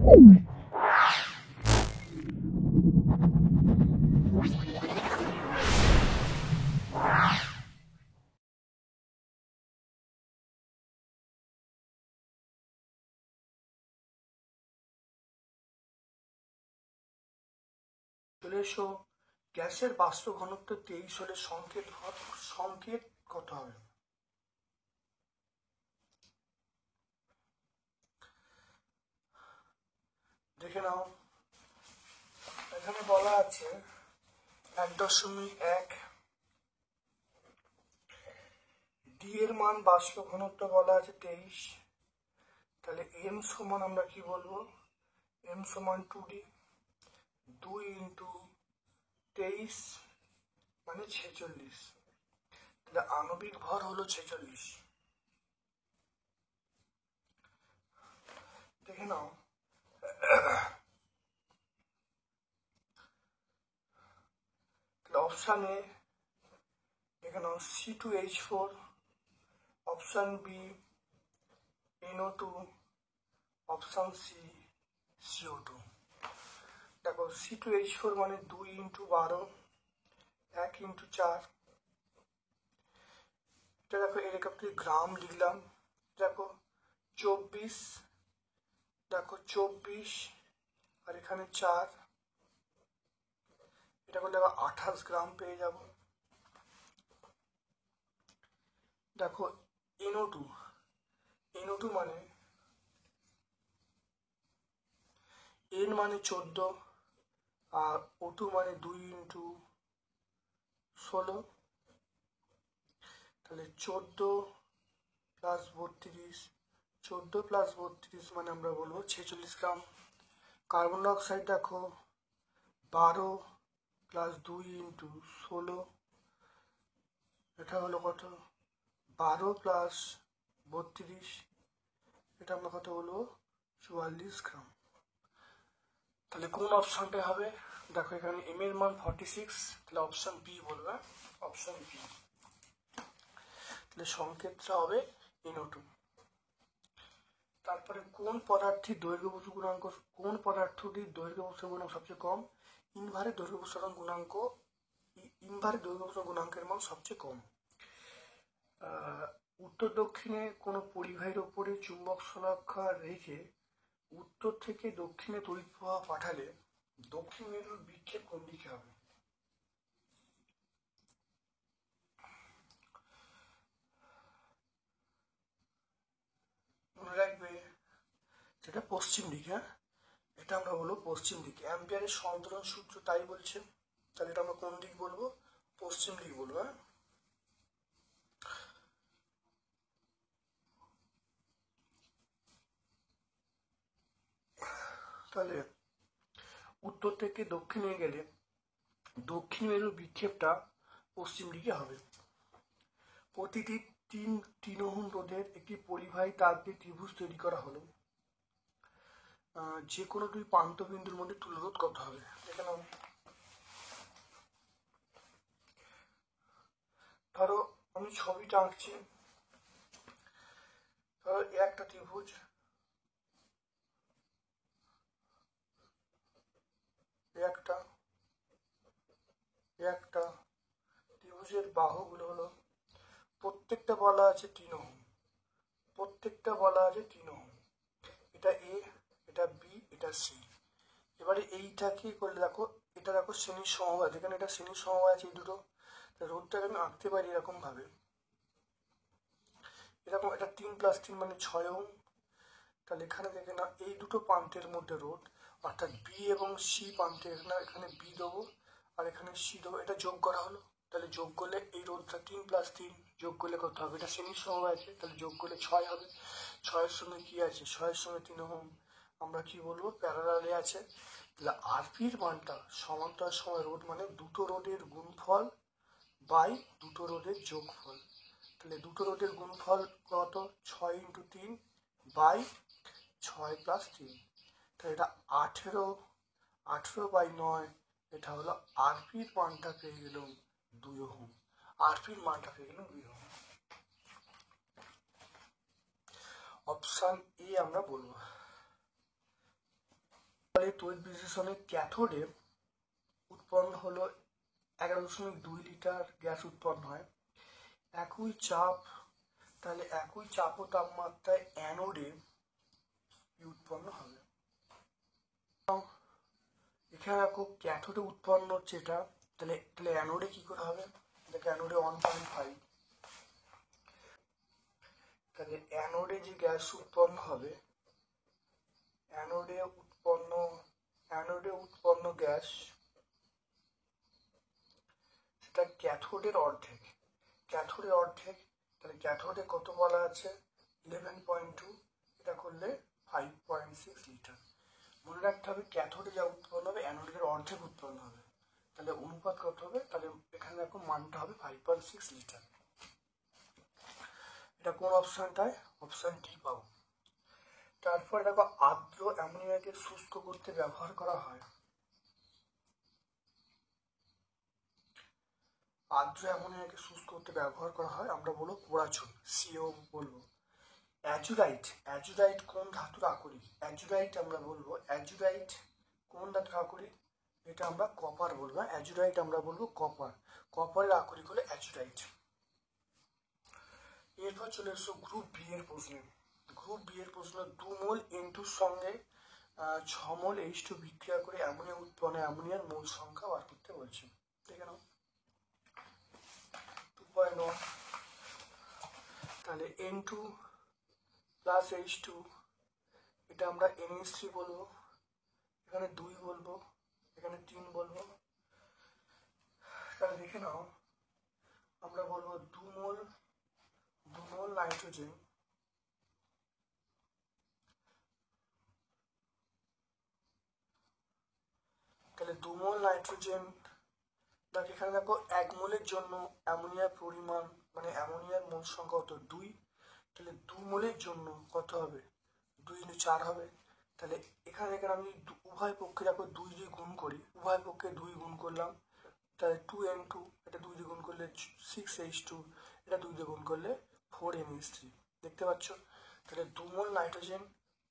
চলে এসো, গ্যাসের বাষ্প ঘনত্ব 23 হলে সংকেত কত হবে? দেখে নাও, এখানে বলা আছে 1.1 ডি এর মান বাষ্প ঘনত্ব বলা আছে 23, তাহলে এম সমান আমরা কি বলবো? এম সমান 2D, 2 ইন্টু 23 মানে 46, তাহলে আণবিক ভর হলো 46। দেখে নাও, অপশান এ দেখে নাও C2H4, option B NO2, option C CO2। দেখো C2H4 মানে 2 ইন্টু 12, 1 ইন্টু 4, এটা দেখো এর এককে গ্রাম লিখলাম, দেখো 24, দেখো 24 আর এখানে 4, এটা করলে আবার 28 গ্রাম পেয়ে যাব। দেখো NO2 মানে N মানে 14 আর O2 মানে 2 ইন্টু 16, তাহলে 14 প্লাস 32, 14 প্লাস 32 মানে আমরা বলবো 46 গ্রাম। কার্বন ডাইঅক্সাইড দেখো 12 প্লাস 2 ইন্টু 16, এটা হলো কত? 12 প্লাস 32, এটা আমরা কত বলবো? 44 গ্রাম। তাহলে কোন অপশনটা হবে? দেখো এখানে এম এর মান 46, তাহলে অপশন বি বলবে, অপশন বি। তাহলে সংকেতটা হবে NO2। তারপরে কোন পদার্থটির দৈর্ঘ্য প্রসারণ গুণাঙ্ক সবচেয়ে কম? ইনভারের দৈর্ঘ্য প্রসারণ গুণাঙ্কের মান সবচেয়ে কম। উত্তর দক্ষিণে কোনো পরিবাহীর ওপরে চুম্বক শলাকা রেখে উত্তর থেকে দক্ষিণে তড়িৎ প্রবাহ পাঠালে দক্ষিণ মেরুর বিক্ষেপ কোন দিকে হবে? মনে রাখবে সেটা পশ্চিম দিকে, হ্যাঁ, এটা আমরা বলবো পশ্চিম দিকে। অ্যাম্পিয়ারের সন্তরণ সূত্র তাই বলছে, তাহলে এটা আমরা কোন দিক বলবো? পশ্চিম দিক বলবো, হ্যাঁ। তাহলে উত্তর থেকে দক্ষিণে গেলে দক্ষিণ মেরুর বিক্ষেপটা পশ্চিম দিকে হবে। প্রতিটি 3 ওহম রোধের একটি পরিবাহী তার দিয়ে ত্রিভুজ তৈরি করা হলো, যে কোনো দুই প্রান্তবিন্দুর মধ্যে তুল্যরোধ কত হবে? দেখে নাও, ধরো আমি ছবিটা আঁকছি, ধরো একটা ত্রিভুজ, একটা ত্রিভুজের বাহুগুলো হলো প্রত্যেকটা বলা আছে 3 ওহম, এটা এ, এটা বি, এটা সি। এবারে এইটা কি করলে দেখো, এটা দেখো শ্রেণীর সমবায়, এখানে এটা শ্রেণীর সমবায় আছে এই দুটো, রোধটাকে আমি আঁকতে পারি এরকম ভাবে, এরকম এটা 3+3 মানে 6 ওহম। তাহলে এখানে দেখে না এই দুটো প্রান্তের মধ্যে রোধ, অর্থাৎ বি এবং সি প্রান্তে এখানে বি দেবো আর এখানে সি দেবো, এটা যোগ করা হলো। তাহলে যোগ করলে এই রোধটা 3+3 যোগ করলে কত হবে? এটা শ্রেণীর সমবায় আছে, তাহলে যোগ করলে 6 হবে। 6-এর সঙ্গে কি আছে? 6-এর সঙ্গে 3 ওহম, আমরা কি বলবো? প্যারালালে আছে। তাহলে আরপির মানটা সমান্তরাল সময় রোধ মানে দুটো রোধের গুণফল বাই দুটো রোধের যোগফল। তাহলে দুটো রোধের গুণফল কত? 6 ইন্টু 3 বাই 6+3, তাহলে এটা 18/9, এটা হলো আরপির মানটা পেয়ে গেলাম 2 ওহম। অপশন এ আমরা বলবো। তাহলে তড়িৎ বিশ্লেষণে ক্যাথোডে উৎপন্ন হলো 11.2 লিটার গ্যাস উৎপন্ন হয়। একই চাপ, তাহলে একই চাপ ও তাপমাত্রায় অ্যানোডে উৎপন্ন হবে। এখানে দেখো ক্যাথোডে উৎপন্ন হচ্ছে এটা, তাহলে অ্যানোডে কি করে হবে? দেখো অ্যানোডে 1.5, তাহলে অ্যানোডে যে গ্যাস উৎপন্ন হবে, অ্যানোডে উৎপন্ন গ্যাস সেটা ক্যাথোডের অর্ধেক। তাহলে ক্যাথোডে কত বলা আছে? 11.2, এটা করলে 5.6 লিটার। মনে রাখতে হবে ক্যাথোডে যা উৎপন্ন হবে অ্যানোডের অর্ধেক উৎপন্ন হবে, তাহলে অনুপাত কত হবে? তাহলে এখানে দেখো মানটা হবে 5.6 লিটার। এটা কোন অপশনটায়? অপশন ডি পাবো। তারপর দেখো আর্দ্র অ্যামোনিয়াকে শুষ্ক করতে ব্যবহার করা হয়। আর্দ্র অ্যামোনিয়াকে শুষ্ক করতে ব্যবহার করা হয় আমরা বলবো পোড়াচুন, সিও বলবো। অ্যাজুরাইট কোন ধাতুর আকরিক? আমরা বলবো অ্যাজুরাইট কোন ধাতুর আকরিক? এটা আমরা কপার বলবো। অ্যাজুরাইট আমরা বলবো কপারের আকরিক হলো অ্যাজুরাইট। এরপর চলে এসো গ্রুপ বি এর প্রশ্নে। 2 মোল N2 সঙ্গে 6 মোল H2 বিক্রিয়া করে অ্যামোনিয়া উৎপন্ন অ্যামোনিয়ার মোল সংখ্যা বার করতে বলছে। দেখে নাও 2.1, তাহলে N2 প্লাস H2, এটা আমরা NH3 বলবো, এখানে 2 বলবো, এখানে 3 বলবো। তাহলে দেখে নাও আমরা বলবো 2 মোল নাইট্রোজেন, তাহলে 2 মোল নাইট্রোজেন, দেখ এখানে দেখো 1 মোলের জন্য অ্যামোনিয়ার পরিমাণ মানে অ্যামোনিয়ার মোল সংখ্যা কত? 2, তাহলে 2 মোলের জন্য কত হবে? 2 × 4 হবে। তাহলে এখানে আমি উভয় পক্ষে দেখো 2 দিয়ে গুণ করি, উভয় পক্ষে 2 গুণ করলাম, তাহলে 2N2, এটা 2 দিয়ে গুণ করলে 6H2, এটা 2 দিয়ে গুণ করলে 4NH3। দেখতে পাচ্ছ? তাহলে 2 মোল নাইট্রোজেন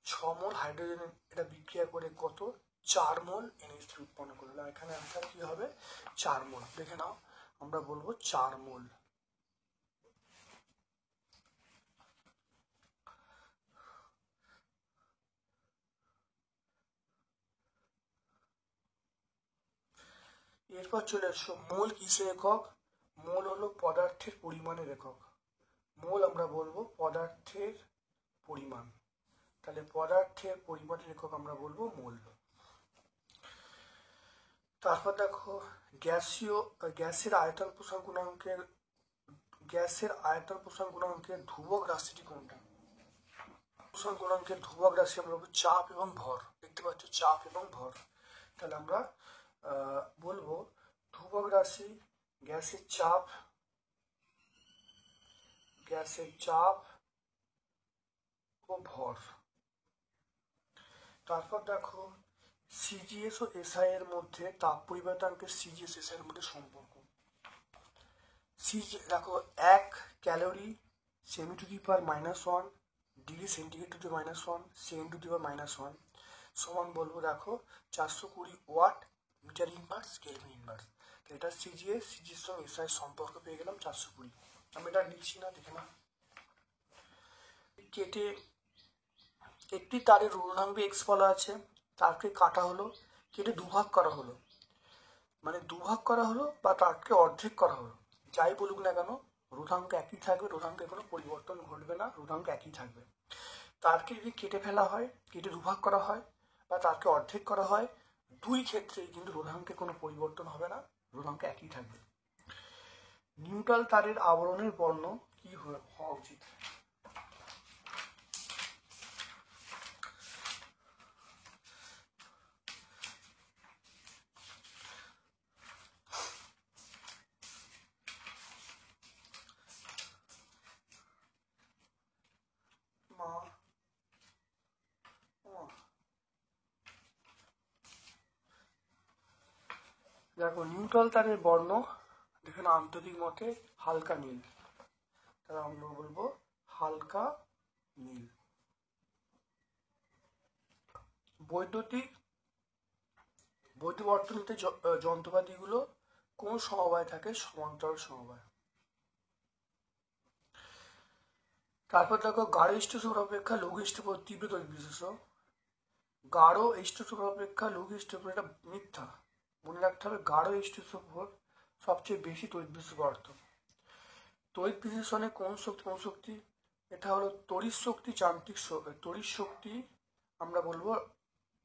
6 মোল হাইড্রোজেন এটা বিক্রিয়া করে কত? 4 মোল NH3 উৎপন্ন করলো। এখানে অ্যান্সার কি হবে? 4 মোল। দেখে নাও আমরা বলবো 4 মোল। এরপর চলে এসো মোল কিসের একক? মোল হলো পদার্থের পরিমাণের একক। মোল আমরা বলবো পদার্থের পরিমাণ, তাহলে পদার্থের পরিমাণের একক আমরা বলবো মোল। তারপর দেখো গ্যাসের আয়তন প্রসারণ গুণাঙ্কের ধ্রুবক রাশিটি কোনটা? প্রসারণ গুণাঙ্কের ধ্রুবক রাশি আমরা বলবো চাপ এবং ভর। দেখতে পাচ্ছ চাপ এবং ভর, তাহলে আমরা বলবো ধ্রুবক রাশি গ্যাসের চাপ ও ভর। তারপর দেখো সিজিএস ও এসআই এর মধ্যে তাপ পরিবর্তনকে সিজিএস এসআই এর মধ্যে সম্পর্ক। দেখো 1 calorie (10⁻⁻1 degree centigrade to the -1 second to the -1 সমান বলবো দেখো 420 watt metre inverse kelvin inverse. এটা সিজিএস সঙ্গে এসআই সম্পর্ক পেয়ে গেলাম 420। আমি এটা লিখছি না, দেখে না। কেটে একটি তারের রোধাঙ্ক এক্স বলা আছে, তারকে কাটা হলো, কেটে দুভাগ করা হলো, মানে দুভাগ করা হলো বা তারকে অর্ধেক করা হলো, যাই বলুক না কেন রোধাঙ্ক একই থাকবে, রোধাঙ্কে কোনো পরিবর্তন ঘটবে না, রোধাঙ্ক একই থাকবে। তারকে যদি কেটে ফেলা হয়, কেটে দুভাগ করা হয় বা তারকে অর্ধেক করা হয়, দুই ক্ষেত্রেই কিন্তু রোধাঙ্কে কোনো পরিবর্তন হবে না, রোধাঙ্ক একই থাকবে। নিউট্রাল তারের আবরণের বর্ণ কি হওয়া উচিত? দেখো নিউট্রাল তারের বর্ণ দেখেন আন্তরিক মতে হালকা নীল, তাহলে আমরা বলবো হালকা নীল। বৈদ্যুতিক বৈদ্যুতিক বর্তনীতে যন্ত্রপাতিগুলো কোন সমবায় থাকে? সমান্তরাল সমবায়। তারপর দেখো গাঢ় স্টোসোপ অপেক্ষা লঘু স্টোসোপ তীব্র তড়িৎ বিশেষ। গাঢ় স্টোসোপ অপেক্ষা লঘু স্টোসোপ এটা মিথ্যা, মনে রাখতে হবে গাঢ় স্টোসোপ সবচেয়ে বেশি তড়িৎ বিশেষ অর্থ। তড়িৎ বিশ্লেষণে কোন শক্তি? এটা হলো তড়িৎ শক্তি যান্ত্রিক তড়িৎ শক্তি আমরা বলবো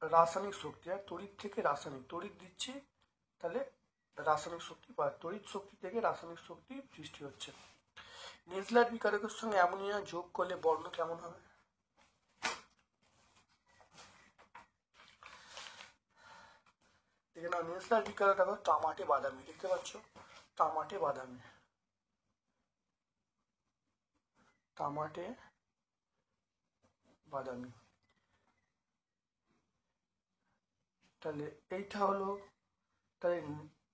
রাসায়নিক শক্তি। আর তড়িৎ থেকে রাসায়নিক, তড়িৎ দিচ্ছি তাহলে রাসায়নিক শক্তি বা তড়িৎ শক্তি থেকে রাসায়নিক শক্তি সৃষ্টি হচ্ছে। নেজলার বিকারকের সঙ্গে অ্যামোনিয়া যোগ করলে বর্ণ কেমন হবে? দেখে নাও, নেজলার বিকারক দেখো তামাটে বাদামি, দেখতে পাচ্ছ তামাটে বাদামি, তামাটে বাদামি। তাহলে এইটা হলো, তাহলে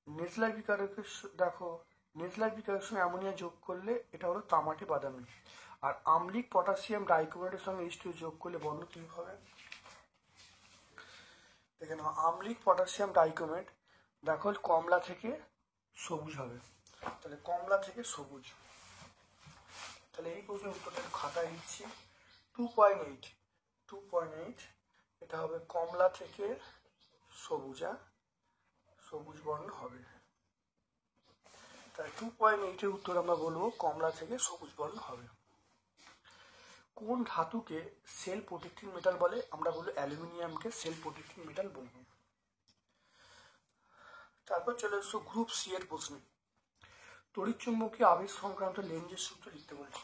নেজলার বিকারকের দেখো নেজলার বিকারকের সঙ্গে অ্যামোনিয়া যোগ করলে এটা হলো তামাটে বাদামি। আর আম্লিক পটাশিয়াম ডাইক্রোমেটের সঙ্গে H2 যোগ করলে বর্ণ কি হবে? দেখে নাও, আম্লিক পটাশিয়াম ডাইক্রোমেট দেখো কমলা থেকে সবুজ হবে, তাহলে কমলা থেকে সবুজ। তাহলে এই প্রশ্নের উত্তরটা খাতায় দিচ্ছি। 2.8 এটা হবে কমলা থেকে সবুজ, সবুজ বর্ণ হবে। তাই 2.8 উত্তর আমরা বলবো কমলা থেকে সবুজ বর্ণ হবে। কোন ধাতুকে সেল প্রোটেক্টিং মেটাল বলে? আমরা বলবো অ্যালুমিনিয়ামকে সেল প্রোটেক্টিং মেটাল বলবো। তারপর চলে এসো গ্রুপ সি এর প্রশ্নে। তড়িৎচুম্বকী আবেশ সংক্রান্ত লেঞ্জের সূত্র লিখতে বলছি।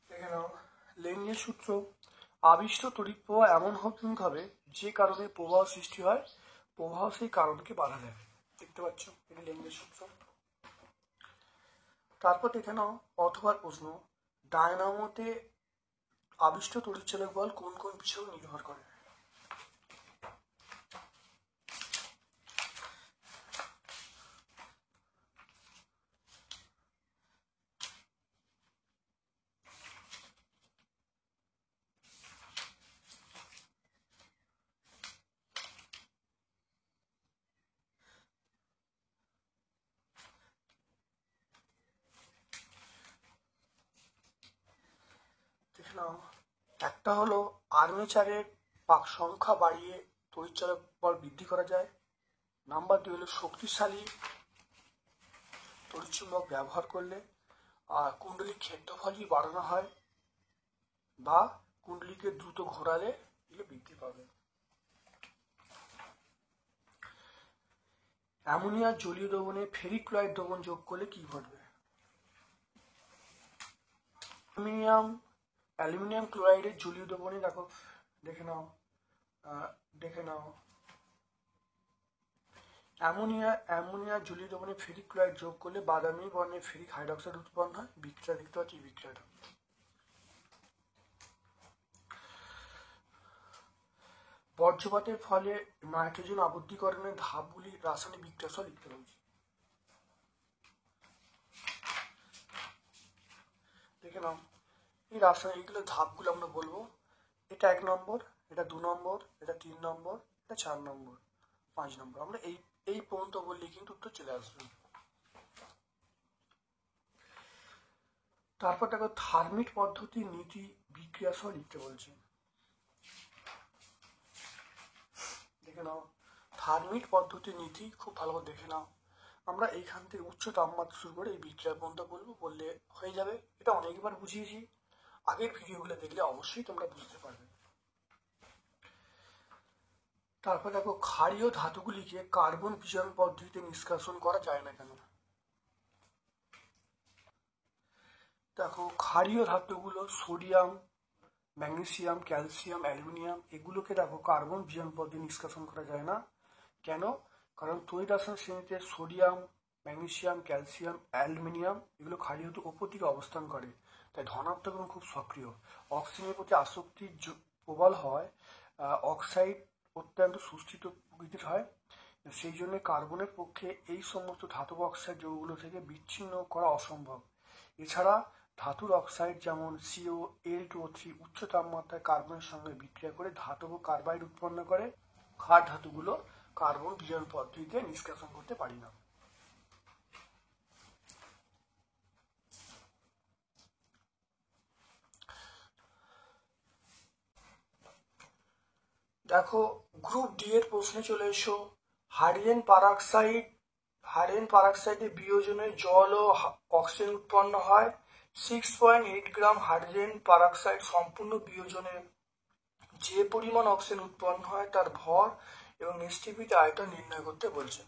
দেখে নাও, লেঞ্জের সূত্র, আবিষ্ট তড়িৎ প্রবাহ এমন হবে যে কারণে প্রবাহ সৃষ্টি হয়, প্রবাহ সেই কারণকে বাধা দেয়। দেখতে পাচ্ছ, এটা লেঞ্জের সূত্র। তারপর দেখে নাও অথবা প্রশ্ন, ডায়নামোতে আবিষ্ট তড়িৎচালক বল কোন কোন বিষয় নির্ভর করে? দেখে নাও, একটা হলো আর্মেচারের পাক সংখ্যা বাড়িয়ে তড়িৎচালক বল বৃদ্ধি করা যায়। নাম্বার 2 হলো শক্তিশালী তড়িৎচুম্বক ব্যবহার করলে কুণ্ডলীর ক্ষেত্রফলই বাড়ানো হয়, বা কুণ্ডলীকে দ্রুত ঘোরালে এগুলো বৃদ্ধি পাবে। অ্যামোনিয়ার জলীয় দ্রবণে ফেরিক ক্লোরাইড দ্রবণ যোগ করলে কি ঘটবে? অ্যালুমিনিয়াম ক্লোরাইডের জলীয় দ্রবণে দেখো, দেখে নাও অ্যামোনিয়া জলীয় দ্রবণে ফেরিক ক্লোরাইড যোগ করলে বাদামি বর্ণের ফেরিক হাইড্রোক্সাইড উৎপন্ন হয়। বিক্রিয়া দেখতে পাচ্ছি, বিক্রিয়াটা। বজ্রপাতের ফলে নাইট্রোজেন আবদ্ধীকরণের ধাপগুলি রাসায়নিক বিক্রিয়া সহ লিখতে বলছি। দেখে নাও, এই রাসায়নিক এগুলো ধাপগুলো আমরা বলবো। এটা 1 নম্বর, এটা 2 নম্বর, এটা 3 নম্বর, এটা 4 নম্বর, 5 নম্বর। আমরা এই পর্যন্ত বললে কিন্তু উত্তর চলে আসবে। তারপর দেখো থার্মিট পদ্ধতি নীতি বিক্রিয়া সহ লিখতে বলছে। দেখে নাও, থার্মিট পদ্ধতি নীতি খুব ভালো করে দেখে নাও। আমরা এইখান থেকে উচ্চ তাপমাত্রা শুরু করে এই বিক্রিয়া পর্যন্ত বলবো, বললে হয়ে যাবে। এটা অনেকবার বুঝিয়েছি, আগের ভিডিওগুলো দেখলে অবশ্যই তোমরা বুঝতে পারবে। তারপর দেখো ক্ষারীয় ধাতুগুলিকে কার্বন বিজারণ পদ্ধতিতে নিষ্কাশন করা যায় না কেন? দেখো ক্ষারীয় ধাতুগুলো সোডিয়াম, ম্যাগনেসিয়াম, ক্যালসিয়াম, অ্যালুমিনিয়াম, এগুলোকে দেখো কার্বন বিজারণ পদ্ধতি নিষ্কাশন করা যায় না কেন? কারণ তড়িৎ রাসায়নিক শ্রেণীতে সোডিয়াম, ম্যাগনেসিয়াম, ক্যালসিয়াম, অ্যালুমিনিয়াম এগুলো ক্ষারীয় ধাতু ওপর দিকে অবস্থান করে, তাই ধনাত্মক এবং খুব সক্রিয়। অক্সিজেনের প্রতি আসক্তি প্রবল হয়, অক্সাইড অত্যন্ত সুস্থিত প্রকৃতির হয়, সেই জন্য কার্বনের পক্ষে এই সমস্ত ধাতব অক্সাইড যৌগগুলো থেকে বিচ্ছিন্ন করা অসম্ভব। এছাড়া ধাতুর অক্সাইড যেমন CO, L2O3 উচ্চ তাপমাত্রায় কার্বনের সঙ্গে বিক্রিয়া করে ধাতব কার্বাইড উৎপন্ন করে। ক্ষার ধাতুগুলো কার্বন বিয়োজন পদ্ধতিতে নিষ্কাশন করতে পারি না। দেখো গ্রুপ ডি এর প্রশ্নে চলে এসো। হাইড্রোজেন পারঅক্সাইডের বিয়োজনে জল ও অক্সিজেন উৎপন্ন হয়। 6.8 গ্রাম হাইড্রোজেন পারঅক্সাইড সম্পূর্ণ বিয়োজনে যে পরিমাণ অক্সিজেন উৎপন্ন হয় তার ভর এবং এসটিপিতে আয়তন নির্ণয় করতে বলছে।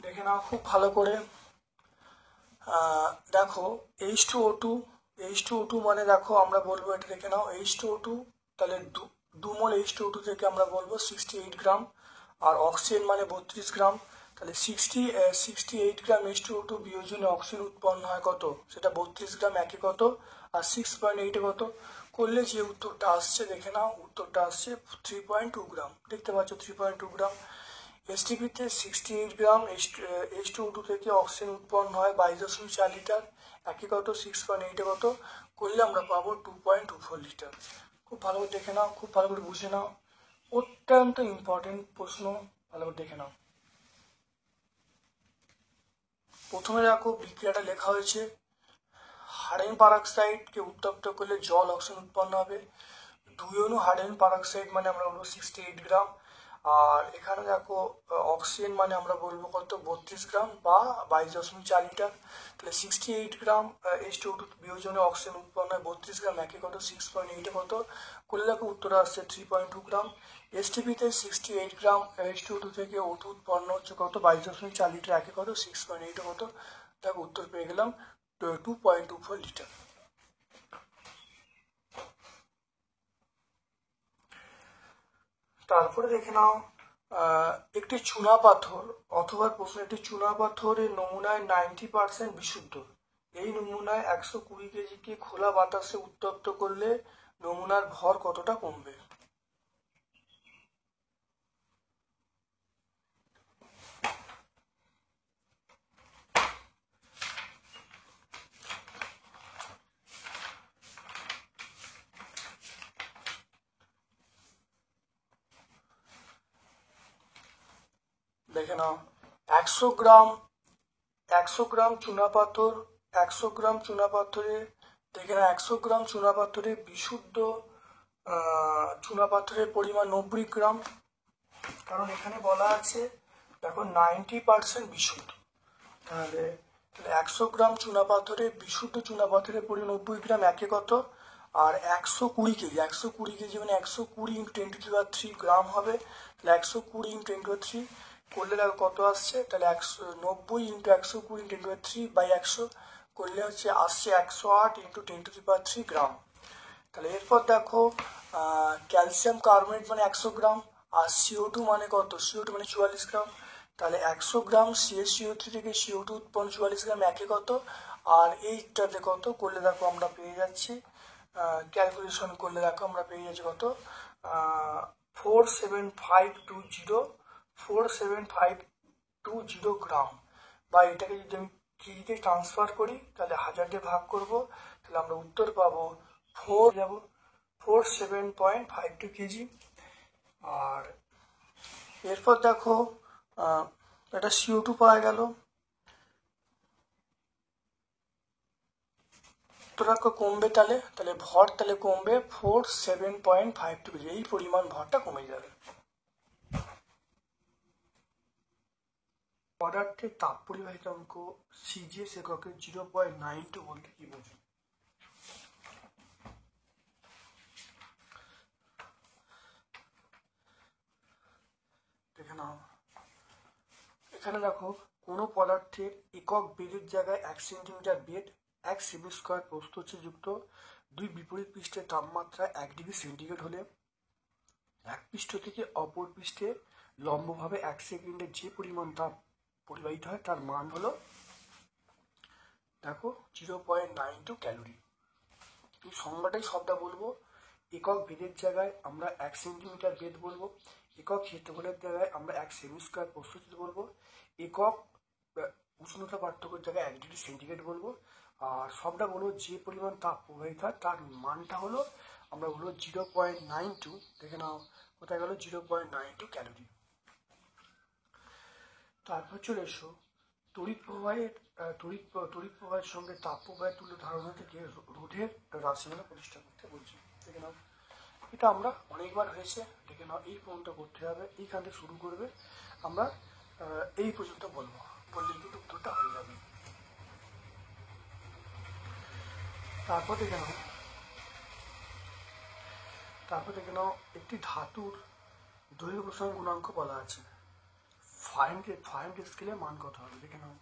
দেখে নাও খুব ভালো করে। দেখো H2O2 মানে দেখো আমরা বলবো, এটা দেখে নাও H2O2, তাহলে 2 মোল H2O2 থেকে আমরা বলবো 68 গ্রাম, আর অক্সিজেন মানে 32 গ্রাম। তাহলে 68 গ্রাম H2O2 বিয়োজনে অক্সিজেন উৎপন্ন হয় কত, সেটা 32 গ্রাম, একে কত, আর 6.8 কত করলে যে উত্তরটা আসছে, দেখে নাও উত্তরটা আসছে 3.2 গ্রাম। দেখতে পাচ্ছ 3.2 গ্রাম। এসটিপিতে 68 গ্রাম H2O2 থেকে অক্সিজেন উৎপন্ন হয় 22.4 লিটার, একই কত 6.8 কত করলে আমরা পাবো 2.24 লিটার। খুব ভালো করে দেখে নাও, খুব ভালো করে বুঝে নাও, অত্যন্ত ইম্পর্টেন্ট প্রশ্ন, ভালো করে দেখে নাও। প্রথমে দেখো বিক্রিয়াটা লেখা হয়েছে, হাইড্রোজেন পারঅক্সাইডকে উত্তপ্ত করলে জল অক্সিজেন উৎপন্ন হবে। 2 অণু হাইড্রোজেন পারঅক্সাইড মানে আমরা বলবো 68 গ্রাম, আর এখানে দেখো অক্সিজেন মানে আমরা বলবো কত 32 গ্রাম বা 22.4 লিটার। তাহলে 68 গ্রাম H2O2 বিয়োজনে অক্সিজেন উৎপন্ন হয় 32 গ্রাম, একে কত 6.8 কত করলে দেখো উত্তর আসছে 3.2 গ্রাম। এসটিপিতে 68 গ্রাম H2O2 থেকে O2 উৎপন্ন হচ্ছে কত 22.4 লিটার, একে কত 6.8 কত, দেখো উত্তর পেয়ে গেলাম 2.24 লিটার। তারপরে দেখে নাও, একটি চুনা পাথর অথবা প্রশ্ন, একটি চুনা পাথরের নমুনায় 90% বিশুদ্ধ। এই নমুনায় 120 কেজিকে খোলা বাতাসে উত্তপ্ত করলে নমুনার ভর কতটা কমবে? দেখে নাও 100 গ্রাম চুনাপাথর, 100 গ্রাম চুনাপাথরে, দেখে নাও 100 গ্রাম চুনাপাথরে বিশুদ্ধ চুনাপাথরের পরিমাণ 90 গ্রাম, কারণ এখানে বলা আছে দেখো 90% বিশুদ্ধ। তাহলে 100 গ্রাম চুনাপাথরে বিশুদ্ধ চুনাপাথরের পরিমাণ 90 গ্রাম, একে কত, আর 120 কেজি মানে 120 × 10⁻³ গ্রাম হবে। তাহলে 120 × 10⁻³ করলে দেখো কত আসছে, তাহলে 90 × 120 × 10⁻³/100 করলে হচ্ছে আসছে 108 × 10⁻³ গ্রাম। তাহলে এরপর দেখো ক্যালসিয়াম কার্বনেট মানে 100 গ্রাম, আর CO2 মানে কত, CO2 মানে 44 গ্রাম। তাহলে 100 গ্রাম CaCO3 থেকে CO2 উৎপন্ন 44 গ্রাম, একে কত, আর এইটাতে কত করলে দেখো আমরা পেয়ে যাচ্ছি, ক্যালকুলেশন করলে দেখো আমরা পেয়ে যাচ্ছি কত 47520 গ্রাম, বা এটাকে যদি আমি কেজিতে ট্রান্সফার করি তাহলে 1000 দিয়ে ভাগ করব, তাহলে আমরা উত্তর পাবো 47.52 কেজি। আর এরপর দেখো এটা CO2 পাওয়া গেল, তোরা কমবে, তাহলে ভর তাহলে কমবে 47.52 কেজি, এই পরিমাণ ভরটা কমে যাবে। পদার্থের তাপ পরিবাহিতাঙ্ক সিজিএস এককে 0.92 বলতে কি বোঝো? দেখে নাও, এখানে দেখো কোনো পদার্থের একক বেদের জায়গায় 1 সেন্টিমিটার বেদ 1 সেমি স্কয়ার প্রস্থচ্ছেদ যুক্ত দুই বিপরীত পৃষ্ঠের তাপমাত্রা 1 ডিগ্রি সেন্টিগ্রেড হলে এক পৃষ্ঠ থেকে অপর পৃষ্ঠে লম্বভাবে 1 সেকেন্ডে যে পরিমাণ তাপ পরিবাহিত হয় তার মান হলো দেখো 0.92 ক্যালোরি। এই সংজ্ঞাটাই সবটা বলবো। একক বেদের জায়গায় আমরা 1 সেন্টিমিটার বেদ বলবো, একক ক্ষেত্রফলের জায়গায় আমরা 1 সেমি স্কোয়ার প্রস্তুত বলবো, একক উষ্ণতা পার্থক্যের জায়গায় 1 ডিগ্রি সেন্টিগ্রেড বলবো, আর সবটা বলবো যে পরিমাণ তাপ প্রবাহিত হয় তার মানটা হলো আমরা বলবো 0.92। দেখে নাও কোথায় গেল 0.92 ক্যালোরি। তারপর চলে এসো তড়িৎ প্রবাহের সঙ্গে তাপ প্রবাহের তুল্য ধারণা থেকে রোধের রাশিমালা প্রতিষ্ঠা করতে বলছি। দেখে নাও এটা আমরা অনেকবার হয়েছে, দেখে নাও এই পর্যন্ত করতে হবে, এইখান থেকে শুরু করবে, আমরা এই পর্যন্ত বলবো, বললেই কিন্তু উত্তরটা হয়ে যাবে। তারপর দেখে নাও একটি ধাতুর দৈর্ঘ্য প্রসারণ গুণাঙ্ক বলা আছে, ফারেনহাইট স্কেলে মান কত হবে? দেখে নাও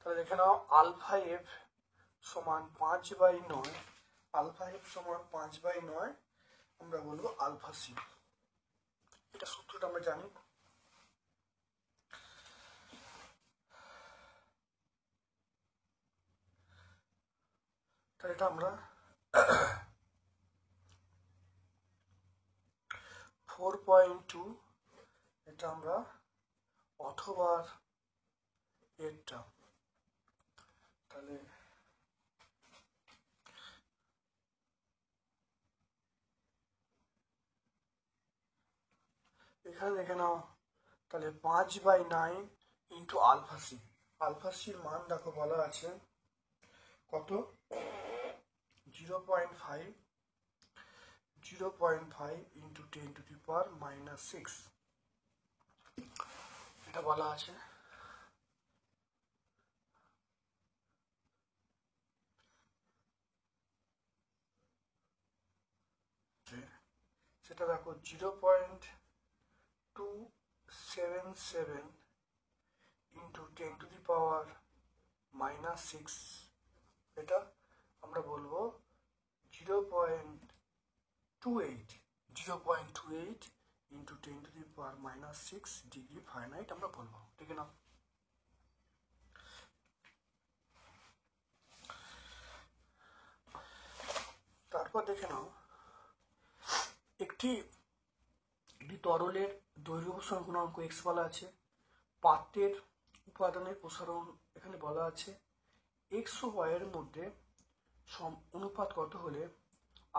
তাহলে দেখে নাও আলফা এফ সমান 5/9, আলফা এফ সমান 5/9 আমরা বলবো আলফা সি। এটা সূত্রটা আমরা জানি। তাহলে এটা আমরা 4.2 এটা আমরা অথবা এটা, তাহলে এখানে দেখে নাও তাহলে 5/9 ইন্টু আলফা সি। আলফা সির মান দেখো বলা আছে কত 0.5 ইন্টু 10⁻⁻6 এটা বলা আছে। সেটা দেখো 0.277 ইন্টু 10⁻⁻6 এটা আমরা বলবো 0.28 ইন্টু 10⁻⁻6 ডিগ্রি ফারেনহাইট আমরা বলবো। দেখে নাও তারপর দেখে নাও একটি তরলের দৈর্ঘ্য প্রসারণ গুণাঙ্ক x বলা আছে, পাত্রের উপাদানের প্রসারণ এখানে বলা আছে, x ও y এর মধ্যে অনুপাত কত হলে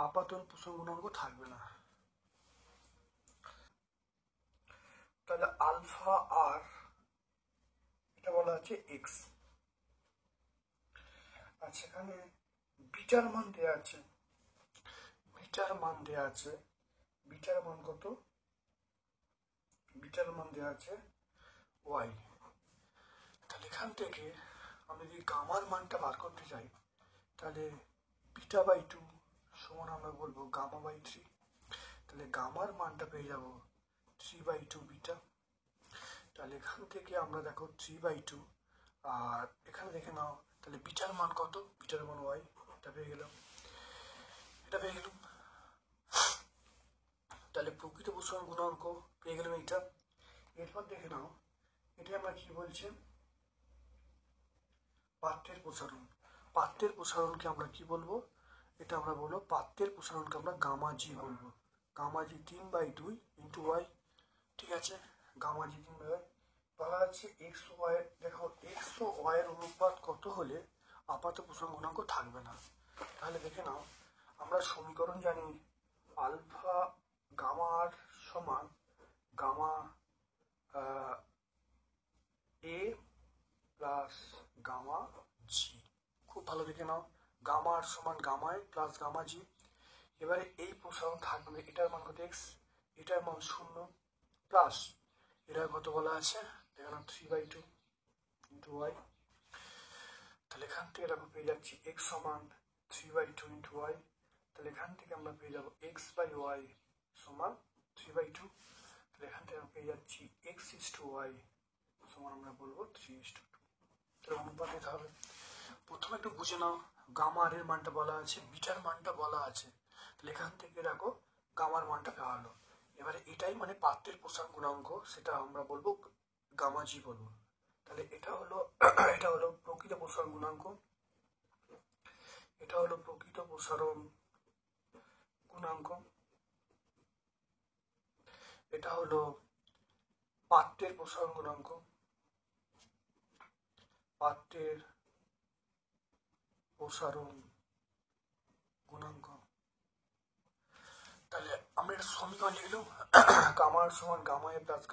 আপাতন প্রসারণ গুণাঙ্ক থাকবে না। তাহলে আলফা আর এটা বলা আছে x, আচ্ছা এখানে বিটার মান দেওয়া আছে, বিটার মান কত? বিটার মান দেওয়া আছে y। তাহলে এখান থেকে আমি যদি গামার মানটা বার করতে চাই তাহলে বিটা/2 সমান আমরা বলবো গামা/3। তাহলে গামার মানটা পেয়ে যাব 3/2 বিটা। তাহলে এখান থেকে আমরা দেখো 3/2, আর এখানে দেখে নাও তাহলে বিটার মান কত? বিটার মান y, এটা পেয়ে গেলাম। তাহলে প্রকৃত প্রসারণ গুণাঙ্ক পেয়ে গেলাম এইটা। এরপর দেখে নাও এটা আমরা কি বলছি, পাত্রের প্রসারণকে আমরা কি বলবো? এটা আমরা বলবো পাত্রের প্রসারণকে আমরা গামা জি বলবো, গামা জি 3/2 ইন্টু ওয়াই। ঠিক আছে, গামা জি 3/2 বলা আছে x ও y। দেখো x ও y এর অনুপাত কত হলে আপাত প্রসারণ গুণাঙ্ক থাকবে না। তাহলে দেখে নাও আমরা সমীকরণ জানি আলফা গামা আর সমান গামা এ প্লাস গামা জি। খুব ভালো দেখে নাও, গামা আর সমান গামা এ প্লাস গামা জি। এবারে এই প্রসারণ থাকবে, এটার মান কত x, এটার মান 0 প্লাস এটার কত বলা আছে দেখো 3/2 ইন্টু ওয়াই। তাহলে এখান থেকে আমরা পেয়ে যাচ্ছি x সমান 3/2 ইন্টু ওয়াই। তাহলে এখান থেকে আমরা পেয়ে যাবো x/y সমান 3/2। তাহলে এখান থেকে আমরা পেয়ে যাচ্ছি x/y সমান আমরা বলবো 3:2। তাহলে অনুপাত দিতে হবে, প্রথমে একটু বুঝে নাও, গামা আর এর মানটা বলা আছে, বিটার মানটা বলা আছে, তাহলে এখান থেকে দেখো গামার মানটা পাওয়া হলো। এবারে এটাই মানে পাত্রের প্রসারণ গুণাঙ্ক, সেটা আমরা বলবো গামা জি বলবো। তাহলে এটা হলো এটা হলো প্রকৃত প্রসারণ গুণাঙ্ক, এটা হলো প্রকৃত প্রসারণ গুণাঙ্ক, এটা হলো পাত্রের প্রসারণ গুণাঙ্ক, পাত্রের প্রসারণ গুণাঙ্ক। তাহলে আমরা একটা সমীকরণ লিখলাম, গামার সমান গামা এ প্লাস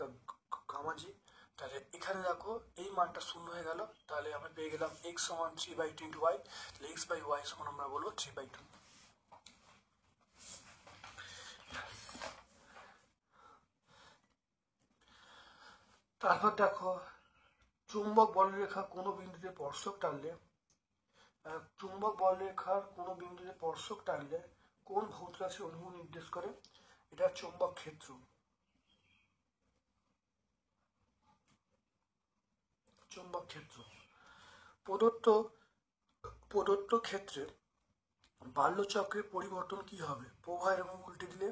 গামা জি। তাহলে এখানে দেখো এই মানটা শূন্য হয়ে গেল, তাহলে আমরা পেয়ে গেলাম এক্স সমান 3/2 ইন্টু ওয়াই, তাহলে এক্স বাই ওয়াই সমান আমরা বলবো 3/2। তারপর দেখো চুম্বক বলরেখা কোনো বিন্দুতে স্পর্শক টানলে, চুম্বক বলরেখার কোনো বিন্দুতে স্পর্শক টানলে কোন ভৌত রাশি অনুভব নির্দেশ করে? এটা চুম্বক ক্ষেত্র। চুম্বক ক্ষেত্র প্রদত্ত ক্ষেত্রে বাল্যচক্রের পরিবর্তন কি হবে? প্রবাহের এবং উল্টে দিলে,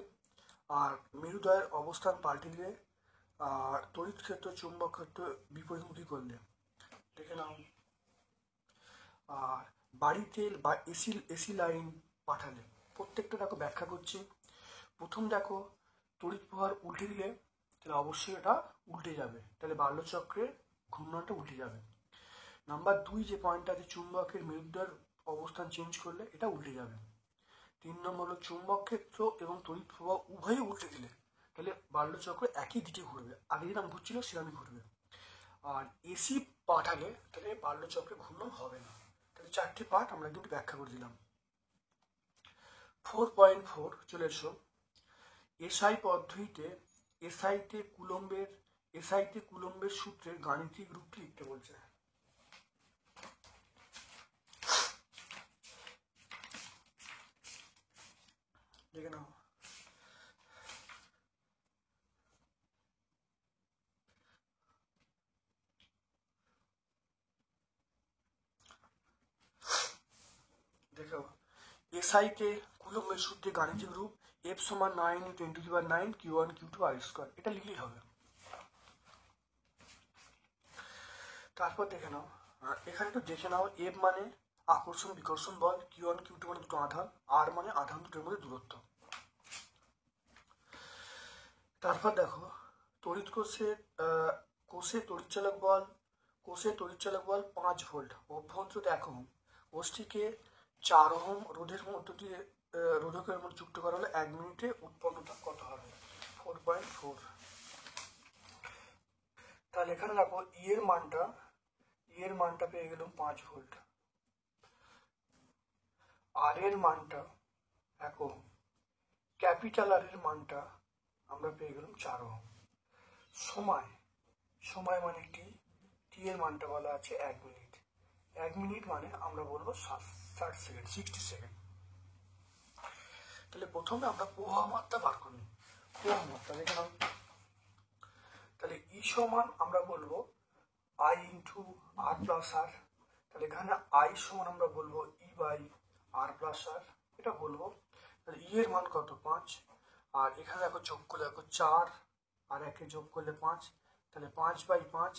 আর মেরুদয়ের অবস্থান পাল্টে দিলে, আর তড়িৎ ক্ষেত্র চুম্বক ক্ষেত্র বিপরীতমুখী করলে। দেখে নাও। আর বাড়িতে বা এসি লাইন পাঠালে, প্রত্যেকটা দেখো ব্যাখ্যা করছি। প্রথম দেখো তড়িৎ প্রবাহ উল্টে দিলে, তাহলে অবশ্যই এটা উল্টে যাবে, তাহলে বাল্যচক্রের ঘূর্ণনটা উল্টে যাবে। নাম্বার 2 যে পয়েন্টটা আছে, চুম্বকের মেরুদয়ের অবস্থান চেঞ্জ করলে এটা উল্টে যাবে। 3 নম্বর হলো চুম্বক ক্ষেত্র এবং তড়িৎ প্রবাহ উভয়ই উল্টে দিলে, তাহলে বাল্যচক্র একই দিকে ঘুরবে, আগে যেরকম ঘুরছিল সেরকমই ঘুরবে। আর এসি পাঠালে তাহলে বাল্যচক্রে ঘূর্ণন হবে না। তাহলে 4টি পার্ট আমরা কিন্তু ব্যাখ্যা করে দিলাম। 4.4 চলে এসো। এসআই পদ্ধতিতে এসআইতে কুলম্বের সূত্রের গাণিতিক রূপটি লিখতে বলছে। দেখে নাও। দেখো এসআইতে কুলম্বের সূত্রে গাণিতিক রূপ F সমান 9 × 10⁹ Q1 Q2 R², এটা লিখলেই হবে। তারপর দেখে নাও, এখানে একটু দেখে নাও, F মানে আকর্ষণ বিকর্ষণ বল, Q1 Q2 মানে দুটো আধান, R মানে আধান দুটোর মধ্যে দূরত্ব। তারপর দেখো তড়িৎ কোষে তড়িৎচালক বল 5 ভোল্ট, অভ্যন্তরে 1 ওহম, কোষটিকে 4 ওহম রোধের মধ্য দিয়ে রোধকের মধ্যে যুক্ত করা হলে 1 মিনিটে উৎপন্নতা কত হবে? 4.4। তাহলে এখানে দেখো ই এর মানটা পেয়ে গেলাম 5 ভোল্ট, আর এর মানটা 1 ওহম, ক্যাপিটাল আর এর মানটা আমরা পেয়ে গেলাম 4 ওহম। সময় মানে টি এর মানটা বলা আছে 1 মিনিট, 1 মিনিট মানে আমরা বলবো 60 সেকেন্ড, 60 সেকেন্ড। তাহলে প্রথমে আমরা প্রবাহ মাত্রা বার করি, প্রবাহ মাত্রা দেখে নাও। তাহলে ই সমান আমরা বলবো I ইন্টু আর প্লাস আর, তাহলে এখানে I সমান আমরা বলবো ই বাই আর প্লাস আর, এটা বলবো। তাহলে ই এর মান কত? 5, আর এখানে দেখো যোগ করলে দেখো 4 আর 1 যোগ করলে 5, তাহলে 5/5,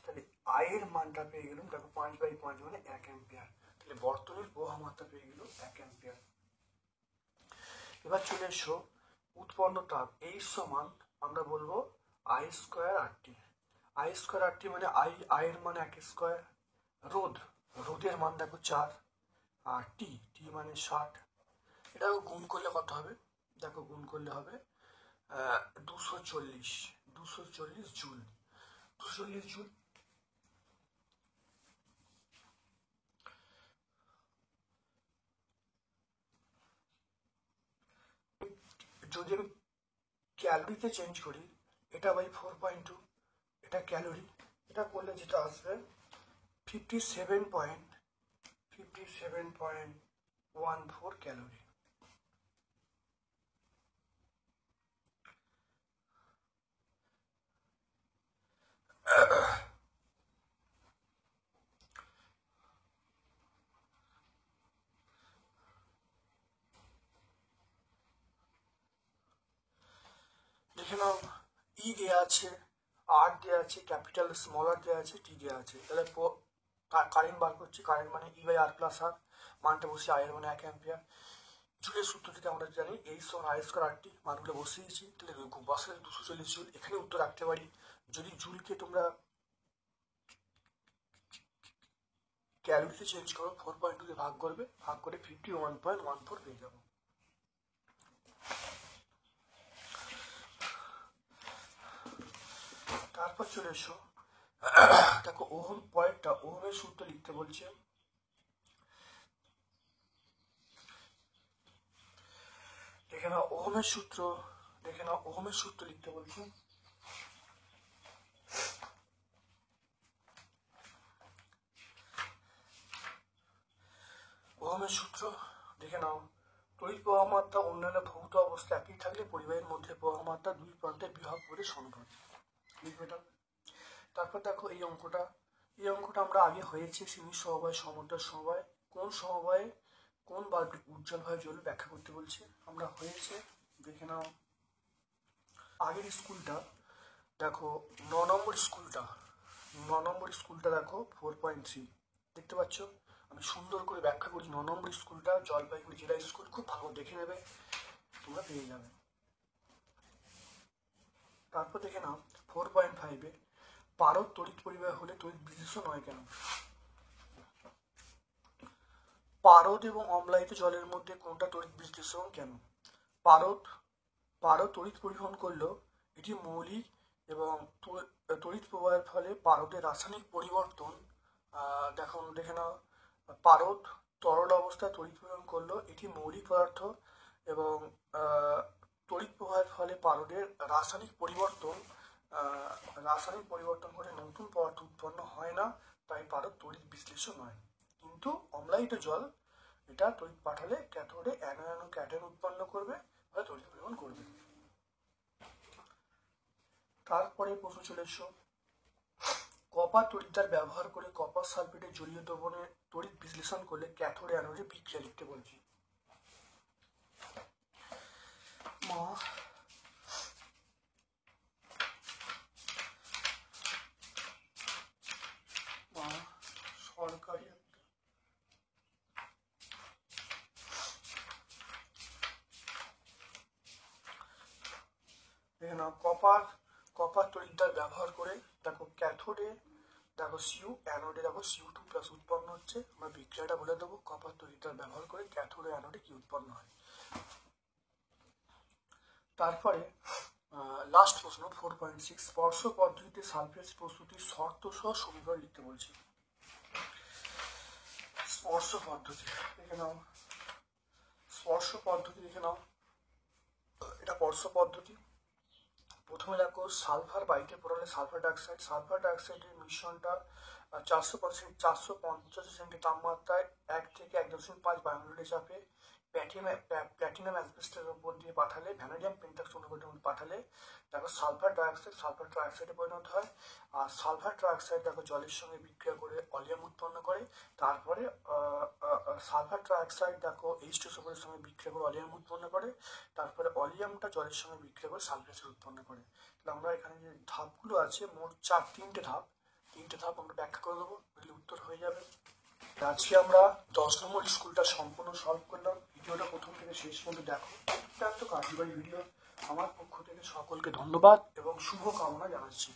তাহলে I এর মানটা পেয়ে গেলাম দেখো 5/5 মানে 1 অ্যাম্পিয়ার। তাহলে বর্তনীর প্রবাহ মাত্রা পেয়ে গেল 1 অ্যাম্পিয়ার। এবার চলে এসো উৎপন্ন তাপ H সমান আমরা বলবো I²RT মানে I এর মান 1², রোধের মান দেখো 4, আর টি মানে 60, এটা গুণ করলে কত হবে? দেখো গুণ করলে হবে 240 জুল। 240 জুল। যদি আমি ক্যালোরিতে চেঞ্জ করি, এটা বাই 4.2, এটা ক্যালোরি, এটা করলে যেটা আসবে 57.14 ক্যালোরি। দেখে নাও ই দেওয়া আছে, আর দেওয়া আছে, ক্যাপিটাল স্মল আর দেওয়া আছে, টি দেওয়া আছে। তাহলে কারেন্ট বার করছি, কারেন্ট মানে ই বাই আর প্লাস আর, মানটা বসে আই এর মানে 1 অ্যাম্পিয়ার। জুলের সূত্র থেকে আমরা জানি এই সমান আই স্কোয়ার আর টি, মানগুলো বসিয়েছি। তাহলে বসালে 240 জুল, এখানে উত্তর রাখতে পারি। যদি জুলকে তোমরা ক্যালোরিতে চেঞ্জ করো 4.2 দিয়ে ভাগ করবে, ভাগ করে 51.14 পেয়ে যাবো। তারপর চলে এসো, দেখো ওহম পয়েন্টটা, ওহমের সূত্র লিখতে বলছে। দেখে নাও ওহমের সূত্র, দেখে নাও ওহমের সূত্র লিখতে বলছে। ওহমের সূত্র দেখে নাও, তড়িৎ প্রবাহ মাত্রা অন্যান্য ভৌত অবস্থা একই থাকলে পরিবাহীর মধ্যে প্রবাহ মাত্রা দুই প্রান্তের বিভব করে সমান লিখবে এটা। তারপর দেখো এই অঙ্কটা, এই অঙ্কটা আমরা আগে হয়েছে সীমিত সমবায় সমতার সমবায়, কোন সমবায়ে কোন বাল্বটি উজ্জ্বলভাবে জ্বলবে ব্যাখ্যা করতে বলছে। আমরা হয়েছে, দেখে নাও আগের স্কুলটা, দেখো 9 নম্বর স্কুলটা, 9 নম্বর স্কুলটা দেখো 4.3 দেখতে পাচ্ছ। আমি সুন্দর করে ব্যাখ্যা করছি। 9 নম্বর স্কুলটা জলপাইগুড়ি জেলা স্কুল, খুব ভালো দেখে নেবে, তোমরা পেয়ে যাবে। তারপর দেখে নাও 4.5-এ পারদ তড়িৎ পরিবাহী হলে তড়িৎ বিদ্যুৎ নয় কেন। পারদ এবং অম্লায়িত জলের মধ্যে কোনটা তড়িৎ বিশ্লেষণ কেন। পারদ তড়িৎ পরিবহন করলেও এটি মৌলিক এবং তড়িৎ প্রবাহের ফলে পারদের রাসায়নিক পরিবর্তন, দেখে নাও পারদ তরল অবস্থায় তড়িৎ পরিবহন করলেও এটি মৌলিক পদার্থ এবং তড়িৎ প্রবাহের ফলে পারদের রাসায়নিক পরিবর্তন করে নতুন পদার্থ উৎপন্ন হয় না, তাই পারদ তড়িৎ বিশ্লেষণ নয়। কিন্তু অম্লায়িত জল এটা তড়িৎ পাঠালে ক্যাথোডে অ্যানোয়ন ও ক্যাটায়ন উৎপন্ন করবে, বা তড়িৎ পরিবহন করবে। তারপরে প্রশ্ন চলে এসো, কপার তড়িৎদ্বার ব্যবহার করে কপার সালফেটের জলীয় দ্রবণে তড়িৎ বিশ্লেষণ করলে ক্যাথোডে অ্যানোডে বিক্রিয়া লিখতে বলছি। সরকারি দেখে নাও কপার তড়িৎদ্বার ব্যবহার করে দেখো ক্যাথোডে দেখো সিউ, অ্যানোডে দেখো CO2 প্লাস উৎপন্ন হচ্ছে। আমরা বিক্রিয়াটা বলে দেবো, কপার তড়িৎদ্বার ব্যবহার করে ক্যাথোডে অ্যানোডে কি উৎপন্ন হয়। তারপরে লাস্ট প্রশ্ন 4.6, স্পর্শ পদ্ধতিতে সালফেট প্রস্তুতির শর্ত সহ সমীকরণ লিখতে বলছি। স্পর্শ পদ্ধতি দেখে নাও, স্পর্শ পদ্ধতি দেখে নাও, এটা স্পর্শ পদ্ধতি। প্রথমে দেখো সালফার বায়ুতে পড়ালে সালফার ডাইঅক্সাইডের মিশ্রণটা 450 সেন্টিগ্রেড তাপমাত্রায় 1 থেকে 1.5 বায়ুমণ্ডলীয় চাপে প্ল্যাটিনাম অ্যাসবেস্টের উপর দিয়ে পাঠালে, ভ্যানাডিয়াম পেন্টাক্স অনুঘটন পাঠালে দেখো সালফার ট্রাইঅক্সাইডে পরিণত হয়। আর সালফার ট্রাইঅক্সাইড দেখো জলের সঙ্গে বিক্রিয়া করে অলিয়াম উৎপন্ন করে। তারপরে সালফার ট্রাইঅক্সাইড দেখো H2SO4 এর সঙ্গে বিক্রিয়া করে অলিয়াম উৎপন্ন করে। তারপরে অলিয়ামটা জলের সঙ্গে বিক্রিয়া করে সালফেট উৎপন্ন করে। তাহলে আমরা এখানে যে ধাপগুলো আছে মোট তিনটে ধাপ আমরা ব্যাখ্যা করে দেবো, তাহলে উত্তর হয়ে যাবে। আজকে আমরা 10 নম্বর স্কুলটা সম্পূর্ণ সলভ করলাম। ভিডিওটা প্রথম থেকে শেষ পর্যন্ত দেখো, অত্যন্ত কার্যকরী ভিডিও। আমার পক্ষ থেকে সকলকে ধন্যবাদ এবং শুভ কামনা জানাচ্ছি।